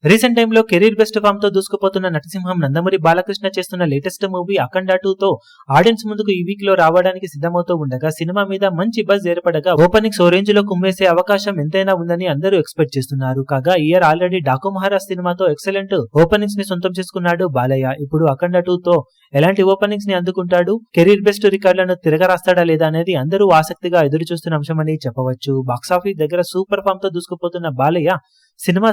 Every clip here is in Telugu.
రీసెంట్ టైమ్ లో కెరీర్ బెస్ట్ ఫామ్ తో దూసుకుపోతున్న నటసింహం నందమూరి బాలకృష్ణ చేస్తున్న లేటెస్ట్ మూవీ అఖండ 2 తో ఆడియన్స్ ముందుకు ఈ వీక్ లో రావడానికి సిద్ధమవుతూ ఉండగా సినిమా మీద మంచి బజ్ ఏర్పడగా ఓపెనింగ్స్ ఓ రేంజ్ లో కుమ్మేసే అవకాశం ఎంతైనా ఉందని అందరూ ఎక్స్పెక్ట్ చేస్తున్నారు. కాగా ఈ ఇయర్ ఆల్రెడీ డాకు మహారాజ్ సినిమాతో ఎక్సలెంట్ ఓపెనింగ్స్ ని సొంతం చేసుకున్నాడు బాలయ్య. ఇప్పుడు అఖండ 2 తో ఎలాంటి ఓపెనింగ్స్ ని అందుకుంటాడు, కెరీర్ బెస్ట్ రికార్డులను తిరగరాస్తాడా లేదా అనేది అందరూ ఆసక్తిగా ఎదురు చూస్తున్న అంశమని చెప్పవచ్చు. బాక్సాఫీస్ దగ్గర సూపర్ ఫామ్ తో దూసుకుపోతున్న బాలయ్య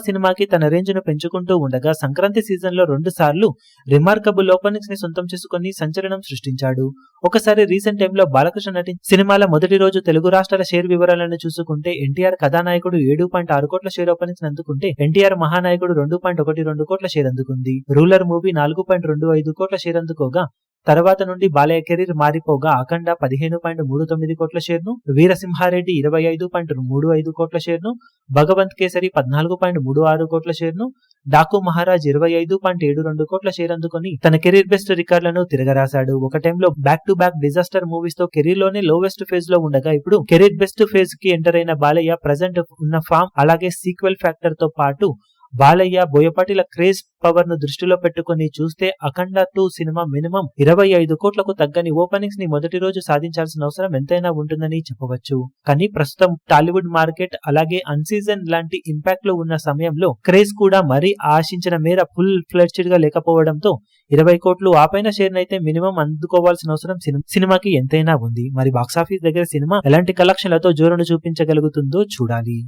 సినిమాకి తన రేంజ్ ను పెంచుకుంటూ ఉండగా సంక్రాంతి సీజన్ లో 2 సార్లు రిమార్కబుల్ ఓపెనింగ్స్ ని సొంతం చేసుకుని సంచలనం సృష్టించాడు. ఒకసారి రీసెంట్ టైమ్ లో బాలకృష్ణ నటించిన సినిమాల మొదటి రోజు తెలుగు రాష్ట్రాల షేర్ వివరాలను చూసుకుంటే ఎన్టీఆర్ కథానాయకుడు 7.6 కోట్ల షేర్ ఓపెనింగ్స్ అందుకుంటే ఎన్టీఆర్ మహానాయకుడు 2.12 కోట్ల షేర్ అందుకుంది. రూలర్ మూవీ 4.25 కోట్ల షేర్ అందుకోగా తర్వాత నుండి బాలయ్య కెరీర్ మారిపోగా అఖండ 15.39 కోట్ల షేర్ ను, వీరసింహారెడ్డి 25.35 కోట్ల షేర్ ను, భగవంత్ కేసరి 14.36 కోట్ల షేర్ ను, డాకు మహారాజ్ 25.72 కోట్ల షేర్ అందుకుని తన కెరీర్ బెస్ట్ రికార్డులను తిరగరాశాడు. ఒక టైంలో back to back disaster movies తో కెరీర్ లోనే లోవెస్ట్ ఫేజ్ లో ఉండగా ఇప్పుడు కెరీర్ బెస్ట్ ఫేజ్ కి ఎంటర్ అయిన బాలయ్య ప్రజెంట్ ఉన్న ఫామ్ అలాగే సీక్వెల్ ఫ్యాక్టర్ తో పాటు బాలయ్య బోయపాటిల క్రేజ్ పవర్ ను దృష్టిలో పెట్టుకుని చూస్తే అఖండ 2 సినిమా మినిమం 25 కోట్లకు తగ్గని ఓపెనింగ్స్ ని మొదటి రోజు సాధించాల్సిన అవసరం ఎంతైనా ఉంటుందని చెప్పవచ్చు. కానీ ప్రస్తుతం టాలీవుడ్ మార్కెట్ అలాగే అన్ సీజన్ లాంటి ఇంపాక్ట్ లో ఉన్న సమయంలో క్రేజ్ కూడా మరీ ఆశించిన మేర ఫుల్ ఫ్లెడ్జ్డ్ గా లేకపోవడంతో 20 కోట్లు ఆపైన షేర్ నైతే మినిమం అందుకోవాల్సిన అవసరం సినిమాకి ఎంతైనా ఉంది. మరి బాక్సాఫీస్ దగ్గర సినిమా ఎలాంటి కలెక్షన్లతో జోరును చూపించగలుగుతుందో చూడాలి.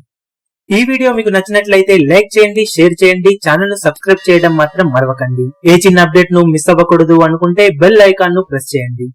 ఈ వీడియో మీకు నచ్చినట్లయితే లైక్ చేయండి, షేర్ చేయండి, ఛానల్ ను సబ్స్క్రైబ్ చేయడం మాత్రం మరవకండి. ఏ చిన్న అప్డేట్ ను మిస్ అవ్వకూడదు అనుకుంటే బెల్ ఐకాన్ ను ప్రెస్ చేయండి.